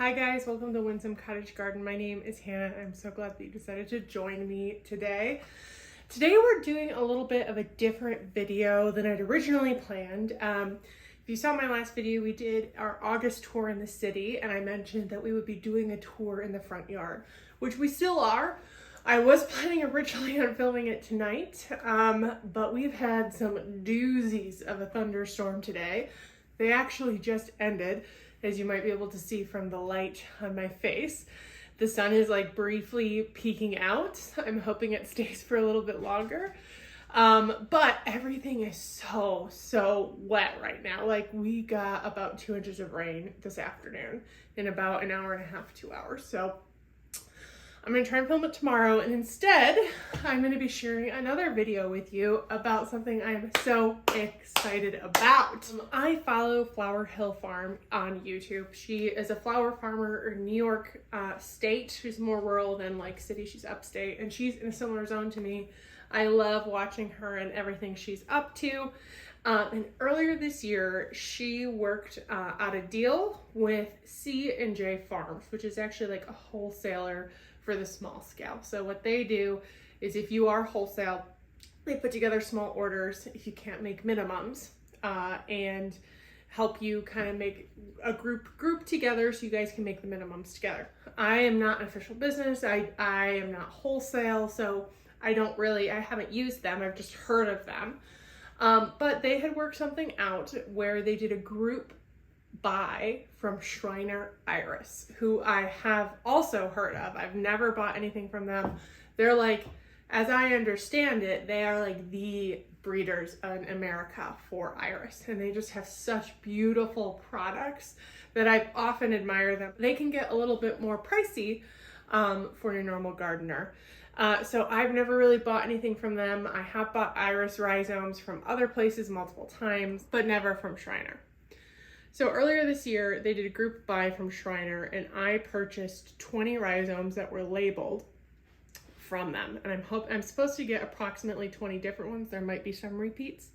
Hi guys, welcome to Winsome Cottage Garden. My name is Hannah. I'm so glad that you decided to join me today. Today we're doing a little bit of a different video than I'd originally planned. If you saw my last video, we did our August tour in the city, and I mentioned that we would be doing a tour in the front yard, which we still are. I was planning originally on filming it tonight, but we've had some doozies of a thunderstorm today. They actually just ended, as you might be able to see from the light on my face. The sun is like briefly peeking out. I'm hoping it stays for a little bit longer. But everything is so wet right now. Like, we got about 2 inches of rain this afternoon in about an hour and a half, 2 hours. So I'm gonna try and film it tomorrow, and instead I'm gonna be sharing another video with you about something I'm so excited about. I follow Flower Hill Farm on YouTube. She is a flower farmer in New York State. She's more rural than like city. She's upstate, and she's in a similar zone to me. I love watching her and everything she's up to. And earlier this year, she worked out a deal with C&J Farms, which is actually like a wholesaler for the small scale. So what they do is, if you are wholesale, they put together small orders if you can't make minimums, and help you kind of make a group together so you guys can make the minimums together. I am not an official business. I am not wholesale, so I haven't used them. I've just heard of them. But they had worked something out where they did a group buy from Schreiner Iris, who I have also heard of. I've never bought anything from them. They're like, as I understand it, they are like the breeders in America for iris, and they just have such beautiful products that I've often admired them. They can get a little bit more pricey for your normal gardener. So I've never really bought anything from them. I have bought Iris Rhizomes from other places multiple times, but never from Schreiner. So earlier this year, they did a group buy from Schreiner, and I purchased 20 rhizomes that were labeled from them. And I'm supposed to get approximately 20 different ones. There might be some repeats,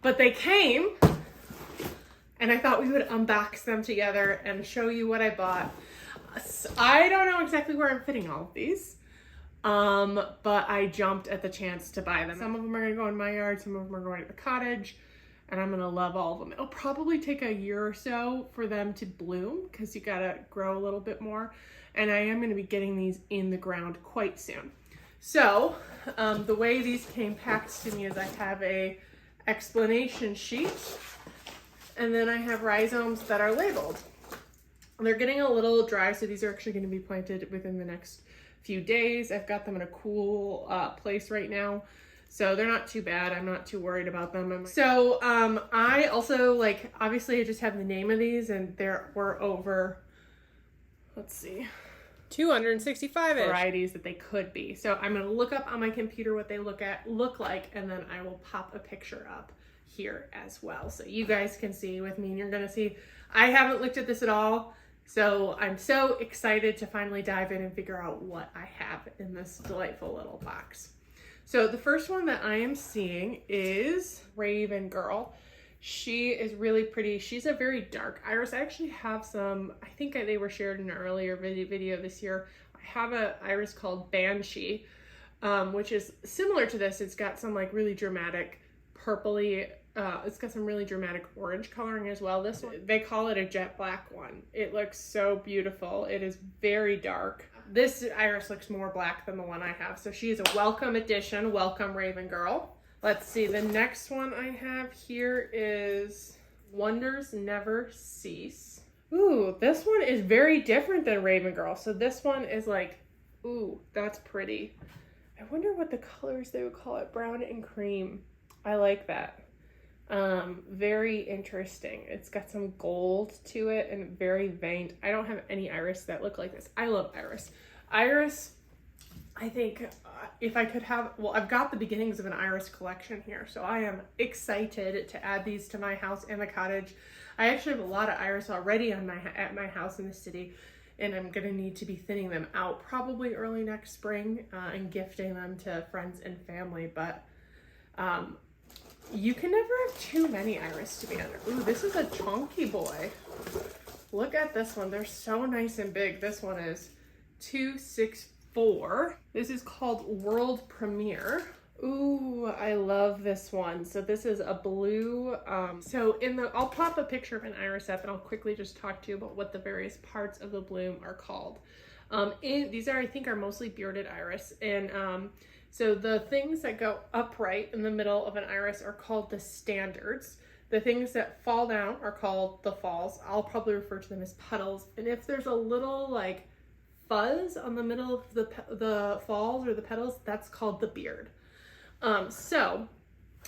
but they came, and I thought we would unbox them together and show you what I bought. I don't know exactly where I'm fitting all of these, but I jumped at the chance to buy them. Some of them are gonna go in my yard, some of them are going to the cottage, and I'm gonna love all of them. It'll probably take a year or so for them to bloom, because you gotta grow a little bit more. And I am gonna be getting these in the ground quite soon. So the way these came packed to me is I have a explanation sheet, and then I have rhizomes that are labeled. They're getting a little dry, so these are actually gonna be planted within the next few days. I've got them in a cool place right now, so they're not too bad. I'm not too worried about them. So I also, obviously I just have the name of these, and there were over, let's see, 265 varieties that they could be. So I'm gonna look up on my computer what they look like, and then I will pop a picture up here as well, so you guys can see with me, and you're gonna see I haven't looked at this at all. So I'm so excited to finally dive in and figure out what I have in this delightful little box. So the first one that I am seeing is Raven Girl. She is really pretty. She's a very dark iris. I actually have some, I think they were shared in an earlier video this year. I have an iris called Banshee, which is similar to this. It's got some really dramatic purpley, it's got some really dramatic orange coloring as well. This one, they call it a jet black one. It looks so beautiful. It is very dark. This iris looks more black than the one I have. So she is a welcome addition. Welcome, Raven Girl. Let's see, the next one I have here is Wonders Never Cease. Ooh, this one is very different than Raven Girl. So this one is like, ooh, that's pretty. I wonder what the colors they would call it. Brown and cream. I like that. Very interesting. It's got some gold to it and very veined. I don't have any iris that look like this. I love iris. Iris, I think if I could have, well, I've got the beginnings of an iris collection here, so I am excited to add these to my house and the cottage. I actually have a lot of iris already at my house in the city, and I'm gonna need to be thinning them out probably early next spring and gifting them to friends and family. But you can never have too many iris to be under. Ooh, this is a chunky boy. Look at this one. They're so nice and big. This one is 264. This is called World Premiere. Ooh, I love this one. So this is a blue, I'll pop a picture of an iris up and I'll quickly just talk to you about what the various parts of the bloom are called. These I think are mostly bearded iris. And so the things that go upright in the middle of an iris are called the standards. The things that fall down are called the falls. I'll probably refer to them as petals. And if there's a little like fuzz on the middle of the falls or the petals, that's called the beard. So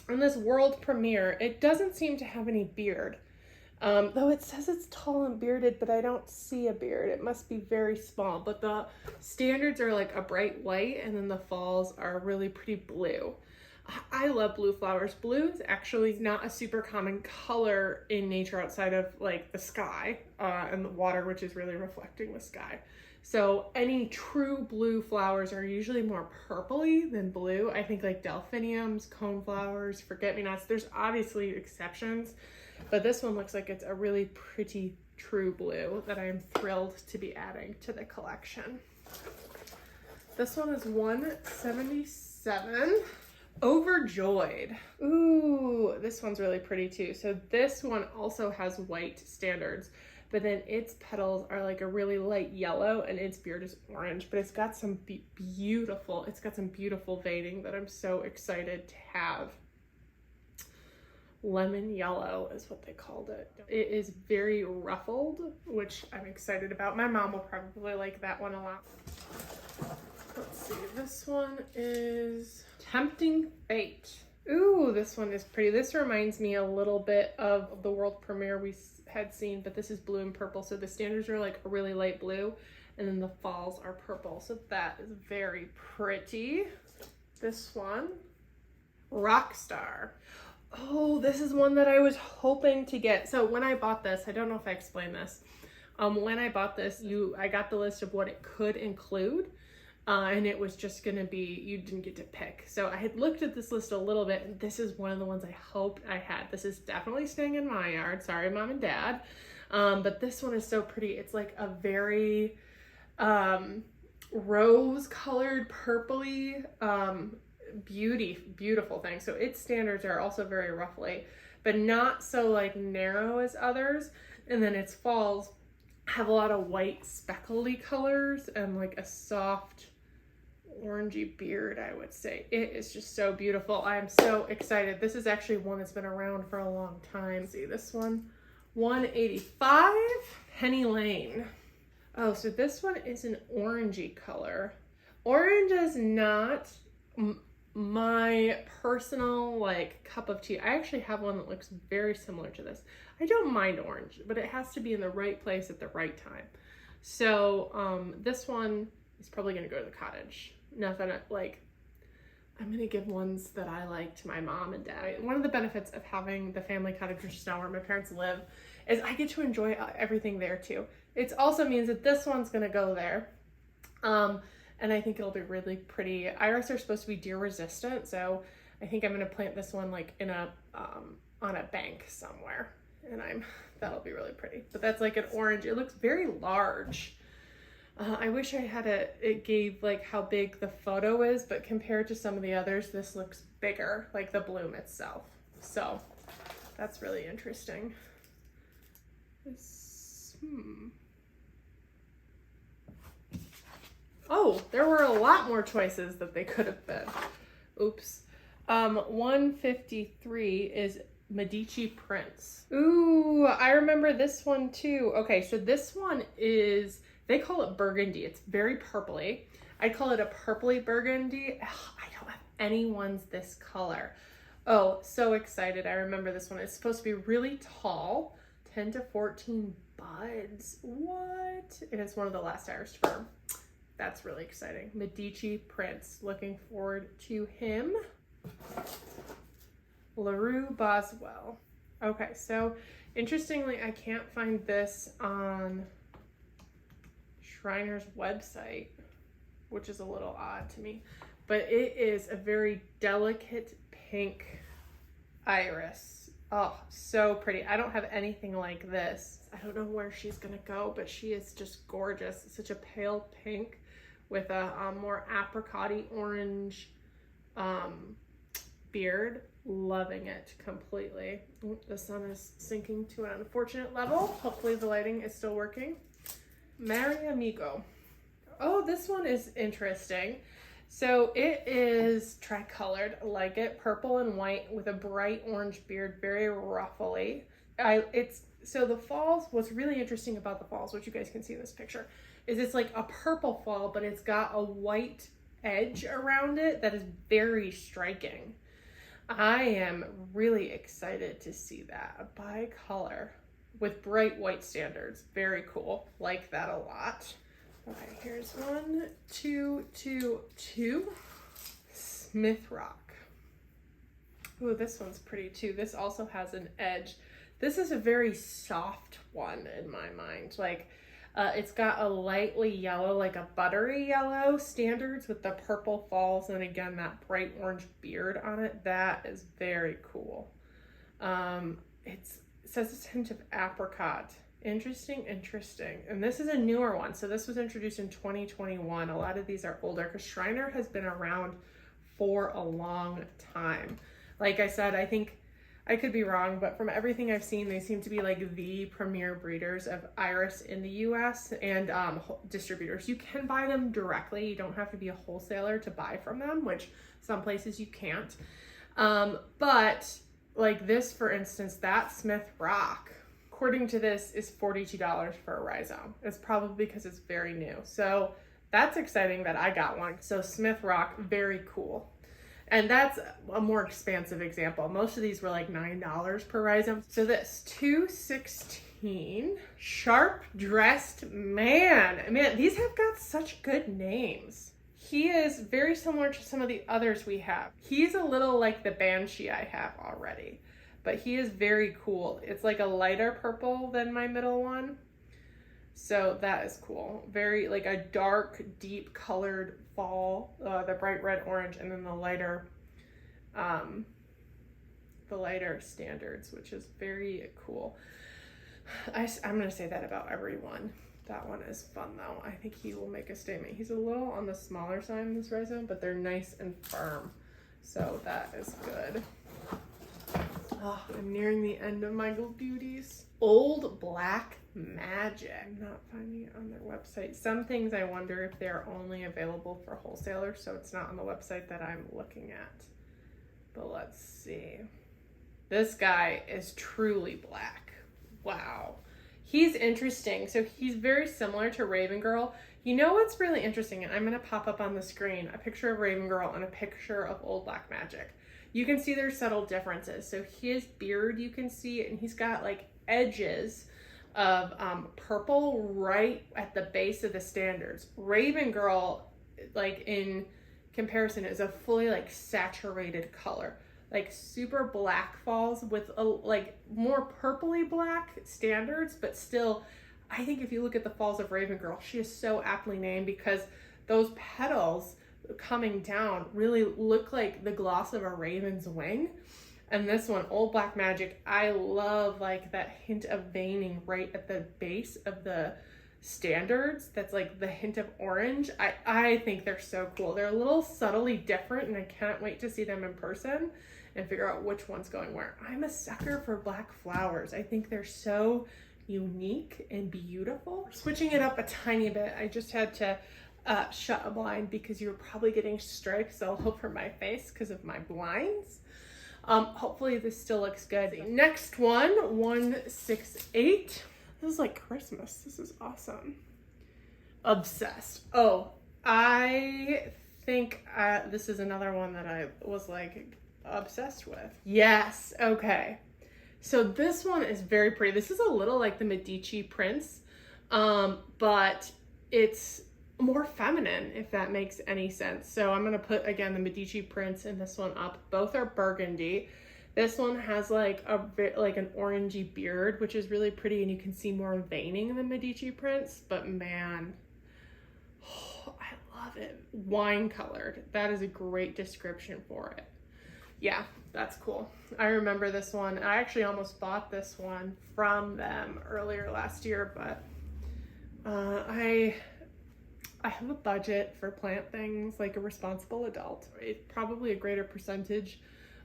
in this world premiere, it doesn't seem to have any beard, though it says it's tall and bearded, but I don't see a beard. It must be very small, but the standards are like a bright white and then the falls are really pretty blue. I love blue flowers. Blue is actually not a super common color in nature outside of like the sky, and the water, which is really reflecting the sky. So any true blue flowers are usually more purpley than blue. I think like delphiniums, coneflowers, forget-me-nots. There's obviously exceptions, but this one looks like it's a really pretty true blue that I am thrilled to be adding to the collection. This one is 177. Overjoyed. Ooh, this one's really pretty too. So this one also has white standards, but then its petals are like a really light yellow and its beard is orange, but it's got some beautiful veining that I'm so excited to have. Lemon yellow is what they called it. It is very ruffled, which I'm excited about. My mom will probably like that one a lot. Let's see, this one is Tempting Fate. Ooh, this one is pretty. This reminds me a little bit of the world premiere we had seen, but this is blue and purple. So the standards are like a really light blue and then the falls are purple. So that is very pretty. This one, Rockstar. Oh, this is one that I was hoping to get. So when I bought this, I don't know if I explained this. When I bought this, I got the list of what it could include. And it was just gonna be, you didn't get to pick. So I had looked at this list a little bit and this is one of the ones I hoped I had. This is definitely staying in my yard. Sorry, Mom and Dad. But this one is so pretty. It's like a very rose colored purpley beautiful thing. So its standards are also very roughly, but not so like narrow as others. And then its falls have a lot of white speckly colors and like a soft orangey beard, I would say. It is just so beautiful. I am so excited. This is actually one that's been around for a long time. See this one, 185, Penny Lane. Oh, so this one is an orangey color. Orange is not my personal like cup of tea. I actually have one that looks very similar to this. I don't mind orange, but it has to be in the right place at the right time. So this one is probably gonna go to the cottage. Nothing like, I'm gonna give ones that I like to my mom and dad. One of the benefits of having the family cottage, which is now where my parents live, is I get to enjoy everything there too. It also means that this one's gonna go there. And I think it'll be really pretty. Iris are supposed to be deer resistant, so I think I'm gonna plant this one like in a on a bank somewhere, and that'll be really pretty. But that's like an orange. It looks very large. I wish I had it gave like how big the photo is, but compared to some of the others, this looks bigger, like the bloom itself. So that's really interesting. Oh, there were a lot more choices that they could have been. Oops. 153 is Medici Prince. Ooh, I remember this one too. Okay, so this one is, they call it burgundy. It's very purpley. I call it a purpley burgundy. Ugh, I don't have any ones this color. Oh, so excited. I remember this one. It's supposed to be really tall, 10 to 14 buds. What? And it's one of the last Iris firm. That's really exciting. Medici Prince. Looking forward to him. LaRue Boswell. Okay, so interestingly, I can't find this on Schreiner's website, which is a little odd to me, but it is a very delicate pink iris. Oh, so pretty. I don't have anything like this. I don't know where she's gonna go, but she is just gorgeous. It's such a pale pink with a more apricot-y orange beard. Loving it completely. Ooh, the sun is sinking to an unfortunate level. Hopefully the lighting is still working. Mary Amigo. Oh, this one is interesting. So it is tricolored, like it, purple and white with a bright orange beard, very ruffly. So the falls, what's really interesting about the falls, which you guys can see in this picture, is it's like a purple fall, but it's got a white edge around it that is very striking. I am really excited to see that. A bicolor with bright white standards. Very cool. Like that a lot. Okay, here's 1, 2, 2, 2. Smith Rock. Ooh, this one's pretty too. This also has an edge. This is a very soft one in my mind. Like, it's got a lightly yellow, like a buttery yellow standards with the purple falls, and again, that bright orange beard on it. That is very cool. It says it's a hint of apricot. Interesting. And this is a newer one. So this was introduced in 2021. A lot of these are older because Schreiner has been around for a long time. Like I said, I think I could be wrong, but from everything I've seen, they seem to be like the premier breeders of iris in the US and distributors. You can buy them directly. You don't have to be a wholesaler to buy from them, which some places you can't. But like this, for instance, that Smith Rock, according to this, is $42 for a rhizome. It's probably because it's very new. So that's exciting that I got one. So Smith Rock, very cool. And that's a more expansive example. Most of these were like $9 per rhizome. So this 216 Sharp Dressed Man. Man, these have got such good names. He is very similar to some of the others we have. He's a little like the Banshee I have already, but he is very cool. It's like a lighter purple than my middle one. So that is cool. Very like a dark, deep colored fall, the bright red orange, and then the lighter standards, which is very cool. I'm gonna say that about everyone. That one is fun though. I think he will make a statement. He's a little on the smaller side in this rhizome, but they're nice and firm. So that is good. Oh, I'm nearing the end of my little beauties. Old Black Magic. I'm not finding it on their website. Some things I wonder if they're only available for wholesalers, so it's not on the website that I'm looking at. But let's see. This guy is truly black. Wow. He's interesting. So he's very similar to Raven Girl. You know what's really interesting? And I'm going to pop up on the screen a picture of Raven Girl and a picture of Old Black Magic. You can see there's subtle differences. So his beard, you can see, and he's got like edges of purple right at the base of the standards. Raven Girl, like in comparison, is a fully like saturated color, like super black falls with a like more purpley black standards, but still, I think if you look at the falls of Raven Girl, she is so aptly named because those petals coming down really look like the gloss of a raven's wing. And this one, Old Black Magic, I love like that hint of veining right at the base of the standards. That's like the hint of orange. I think they're so cool. They're a little subtly different, and I can't wait to see them in person and figure out which one's going where. I'm a sucker for black flowers. I think they're so unique and beautiful. Switching it up a tiny bit, I just had to shut a blind because you were probably getting stripes all over my face because of my blinds. Hopefully this still looks good. Next one, 168. This is like Christmas. This is awesome. Obsessed. Oh, I think this is another one that I was like obsessed with. Yes. Okay. So this one is very pretty. This is a little like the Medici Prince, but it's more feminine, if that makes any sense. So I'm going to put, again, the Medici Prince and this one up. Both are burgundy. This one has like an orangey beard, which is really pretty, and you can see more veining than Medici Prince, but man, oh, I love it. Wine colored. That is a great description for it. Yeah, that's cool. I remember this one. I actually almost bought this one from them earlier last year, but I have a budget for plant things like a responsible adult. It's probably a greater percentage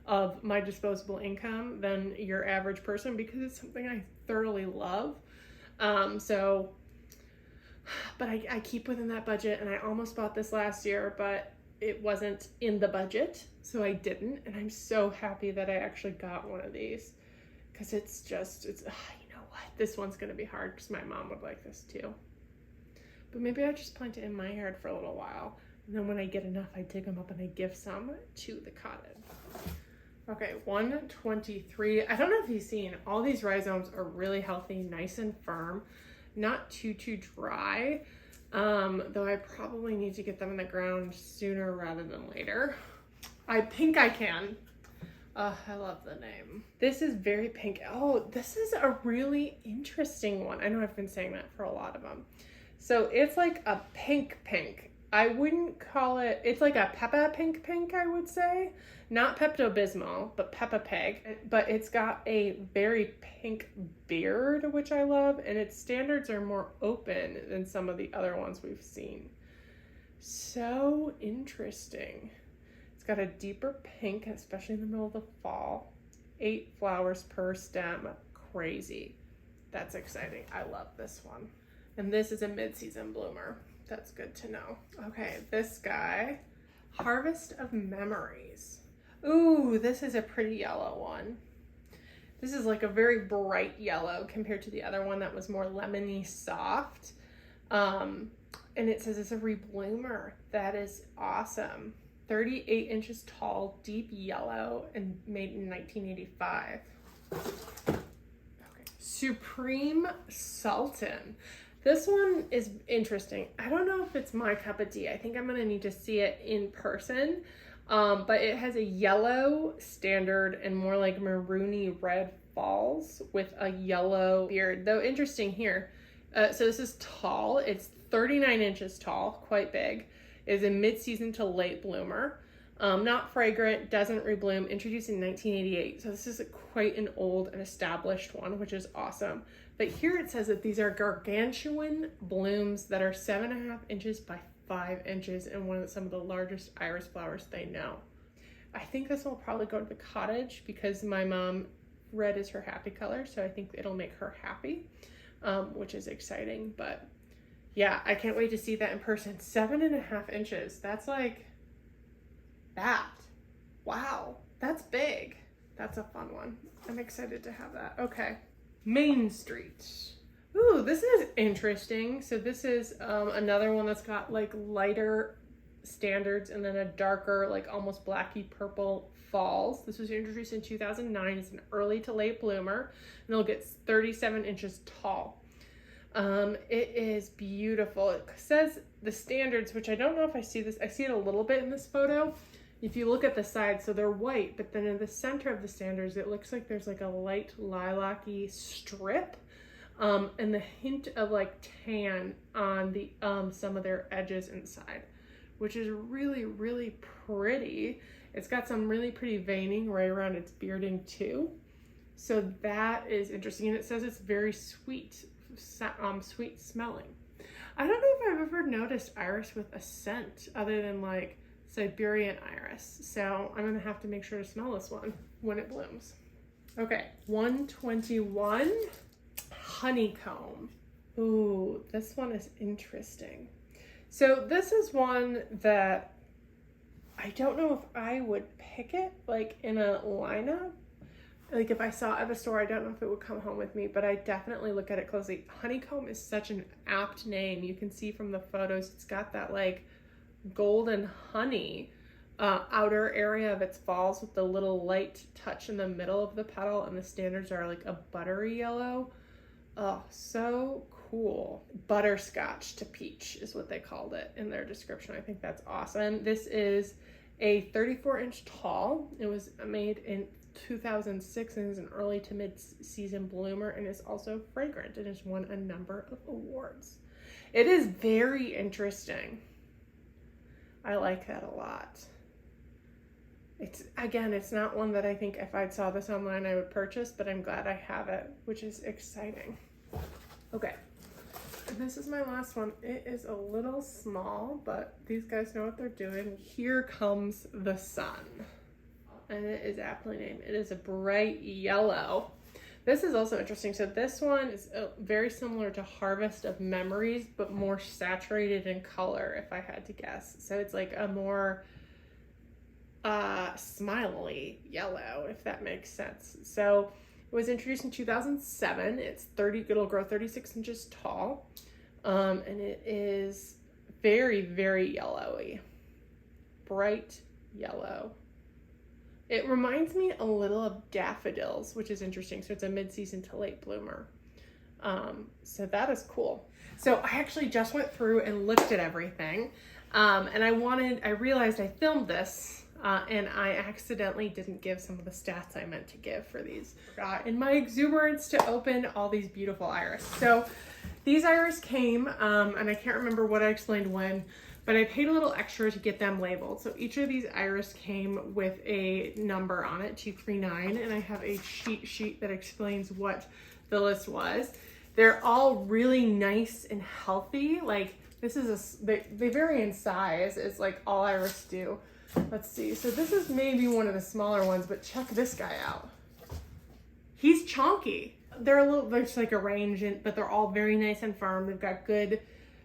of my disposable income than your average person because it's something I thoroughly love. But I keep within that budget, and I almost bought this last year, but it wasn't in the budget, so I didn't. And I'm so happy that I actually got one of these because you know what? This one's going to be hard because my mom would like this too. But maybe I just plant it in my yard for a little while. And then when I get enough, I dig them up and I give some to the cottage. Okay, 123. I don't know if you've seen, all these rhizomes are really healthy, nice and firm, not too dry. Though I probably need to get them in the ground sooner rather than later. I think I can. I love the name. This is very pink. Oh, this is a really interesting one. I know I've been saying that for a lot of them. So it's like a pink. I wouldn't call it, it's like a Peppa pink, I would say. Not Pepto-Bismol, but Peppa Pig. But it's got a very pink beard, which I love, and its standards are more open than some of the other ones we've seen. So interesting. It's got a deeper pink, especially in the middle of the fall. 8 flowers per stem. Crazy. That's exciting. I love this one. And this is a mid-season bloomer. That's good to know. Okay, this guy, Harvest of Memories. Ooh, this is a pretty yellow one. This is like a very bright yellow compared to the other one that was more lemony soft. And it says it's a rebloomer. That is awesome. 38 inches tall, deep yellow, and made in 1985. Okay. Supreme Sultan. This one is interesting. I don't know if it's my cup of tea. I think I'm gonna need to see it in person. But it has a yellow standard and more like maroony red falls with a yellow beard. Though interesting here. So this is tall. It's 39 inches tall, quite big. It is a mid-season to late bloomer. Not fragrant, doesn't rebloom, introduced in 1988. So this is quite an old and established one, which is awesome. But here it says that these are gargantuan blooms that are 7.5 inches by 5 inches and some of the largest iris flowers they know. I think this will probably go to the cottage because my mom, red is her happy color, so I think it'll make her happy, which is exciting. But yeah, I can't wait to see that in person. 7.5 inches. That's like that. Wow, that's big. That's a fun one. I'm excited to have that. Okay, Main Street. Ooh, this is interesting. So this is another one that's got like lighter standards and then a darker, like almost blacky purple falls. This was introduced in 2009. It's an early to late bloomer, and it'll get 37 inches tall. It is beautiful. It says the standards, which I don't know if I see this. I see it a little bit in this photo. If you look at the sides, so they're white, but then in the center of the standards, it looks like there's like a light lilac-y strip. And the hint of like tan on the some of their edges inside, which is really pretty. It's got some really pretty veining right around its bearding too, so that is interesting. And it says it's very sweet smelling. I don't know if I've ever noticed iris with a scent other than like Siberian iris, so I'm gonna have to make sure to smell this one when it blooms. Okay, 121. Honeycomb. Ooh, this one is interesting. So this is one that I don't know if I would pick it like in a lineup. Like if I saw it at the store, I don't know if it would come home with me, but I definitely look at it closely. Honeycomb is such an apt name. You can see from the photos, it's got that like golden honey outer area of its falls with the little light touch in the middle of the petal, and the standards are like a buttery yellow. Oh, so cool. Butterscotch to peach is what they called it in their description. I think that's awesome. This is a 34-inch tall. It was made in 2006 and is an early to mid-season bloomer, and is also fragrant and has won a number of awards. It is very interesting. I like that a lot. It's not one that I think if I saw this online I would purchase, but I'm glad I have it, which is exciting. Okay, and this is my last one. It is a little small, but these guys know what they're doing. Here Comes the Sun, and it is aptly named. It is a bright yellow. This is also interesting. So this one is very similar to Harvest of Memories, but more saturated in color, if I had to guess. So it's like a more smiley yellow, if that makes sense. So it was introduced in 2007. It'll grow 36 inches tall. And it is very, very yellowy, bright yellow. It reminds me a little of daffodils, which is interesting. So it's a mid-season to late bloomer. So that is cool. So I actually just went through and looked at everything. And I realized I filmed this and I accidentally didn't give some of the stats I meant to give for these. In my exuberance to open all these beautiful iris. So these iris came, and I can't remember what I explained when, but I paid a little extra to get them labeled. So each of these iris came with a number on it, 239, and I have a cheat sheet that explains what the list was. They're all really nice and healthy. Like this is they vary in size. It's like all iris do. Let's see. So this is maybe one of the smaller ones, but check this guy out. He's chunky. There's like a range, but they're all very nice and firm. They've got good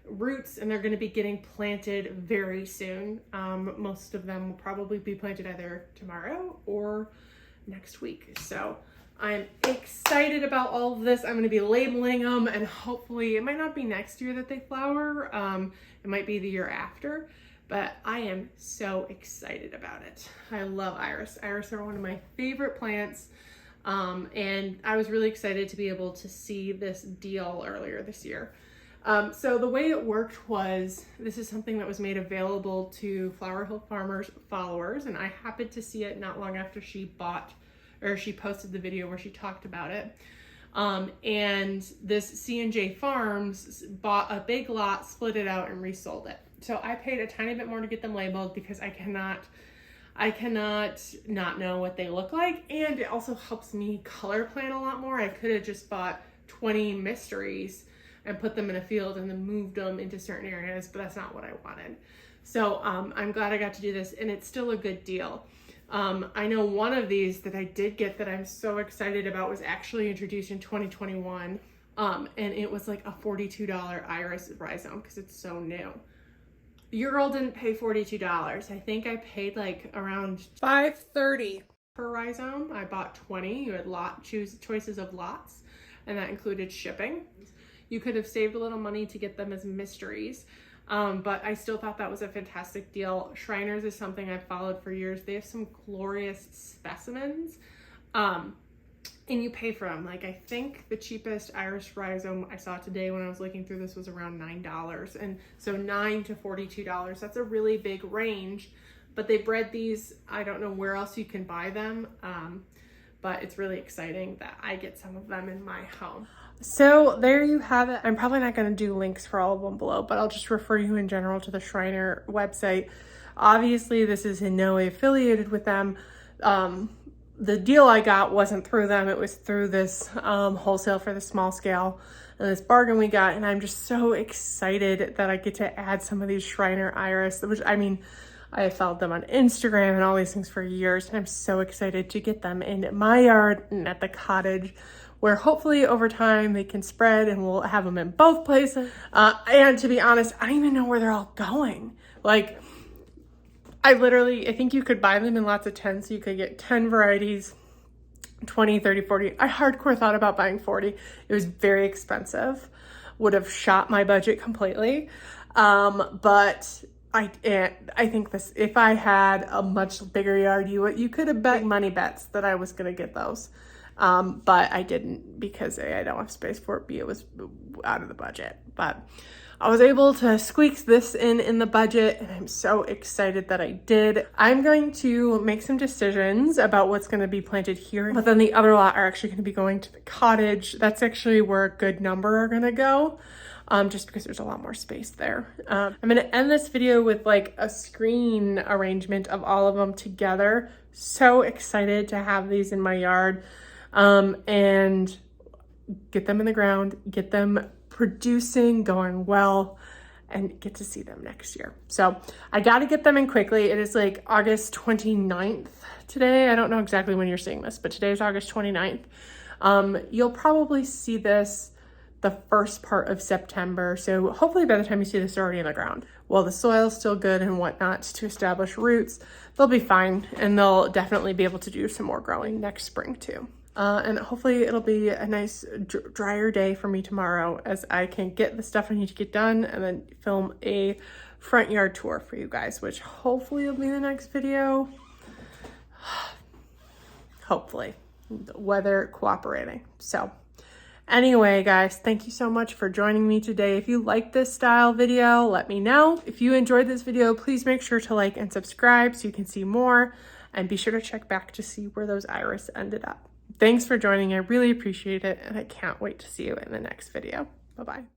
roots and they're going to be getting planted very soon. Most of them will probably be planted either tomorrow or next week. So I'm excited about all of this. I'm going to be labeling them, and hopefully it might not be next year that they flower. It might be the year after, but I am so excited about it. I love iris. Iris are one of my favorite plants. And I was really excited to be able to see this deal earlier this year. So the way it worked was, this is something that was made available to Flower Hill Farmers followers, and I happened to see it not long after she posted the video where she talked about it. And this C&J Farms bought a big lot, split it out, and resold it. So I paid a tiny bit more to get them labeled because I cannot not know what they look like, and it also helps me color plan a lot more. I could have just bought 20 mysteries and put them in a field and then moved them into certain areas, but that's not what I wanted. So I'm glad I got to do this, and it's still a good deal. I know one of these that I did get that I'm so excited about was actually introduced in 2021, and it was like a $42 Iris Rhizome because it's so new. Your girl didn't pay $42. I think I paid like around $5.30 per rhizome. I bought 20. You had choices of lots, and that included shipping. You could have saved a little money to get them as mysteries, but I still thought that was a fantastic deal. Schreiner's is something I've followed for years. They have some glorious specimens, and you pay for them. Like, I think the cheapest Iris Rhizome I saw today when I was looking through this was around $9. And so $9 to $42, that's a really big range, but they bred these. I don't know where else you can buy them, but it's really exciting that I get some of them in my home. So there you have it. I'm probably not going to do links for all of them below, but I'll just refer you in general to the Schreiner website. Obviously, this is in no way affiliated with them. The deal I got wasn't through them. It was through this wholesale for the small scale and this bargain we got. And I'm just so excited that I get to add some of these Schreiner Iris, which, I mean, I have followed them on Instagram and all these things for years. And I'm so excited to get them in my yard and at the cottage, where hopefully over time they can spread and we'll have them in both places. And to be honest, I don't even know where they're all going. Like, I think you could buy them in lots of 10, so you could get 10 varieties, 20, 30, 40. I hardcore thought about buying 40. It was very expensive, would have shot my budget completely. But I think this, if I had a much bigger yard, you could have bet money bets that I was going to get those. But I didn't, because A, I don't have space for it, B, it was out of the budget. But I was able to squeak this in the budget, and I'm so excited that I did. I'm going to make some decisions about what's going to be planted here, but then the other lot are actually going to be going to the cottage. That's actually where a good number are going to go, just because there's a lot more space there. I'm going to end this video with like a screen arrangement of all of them together So excited to have these in my yard and get them in the ground, get them producing, going well, and get to see them next year. So I got to get them in quickly. It is like August 29th today. I don't know exactly when you're seeing this, but today is August 29th. You'll probably see this the first part of September. So hopefully by the time you see this, they're already in the ground. While the soil's still good and whatnot to establish roots, they'll be fine, and they'll definitely be able to do some more growing next spring too. And hopefully it'll be a nice drier day for me tomorrow as I can get the stuff I need to get done and then film a front yard tour for you guys, which hopefully will be the next video. Hopefully, the weather cooperating. So anyway, guys, thank you so much for joining me today. If you like this style video, let me know. If you enjoyed this video, please make sure to like and subscribe so you can see more, and be sure to check back to see where those iris ended up. Thanks for joining. I really appreciate it, and I can't wait to see you in the next video. Bye-bye.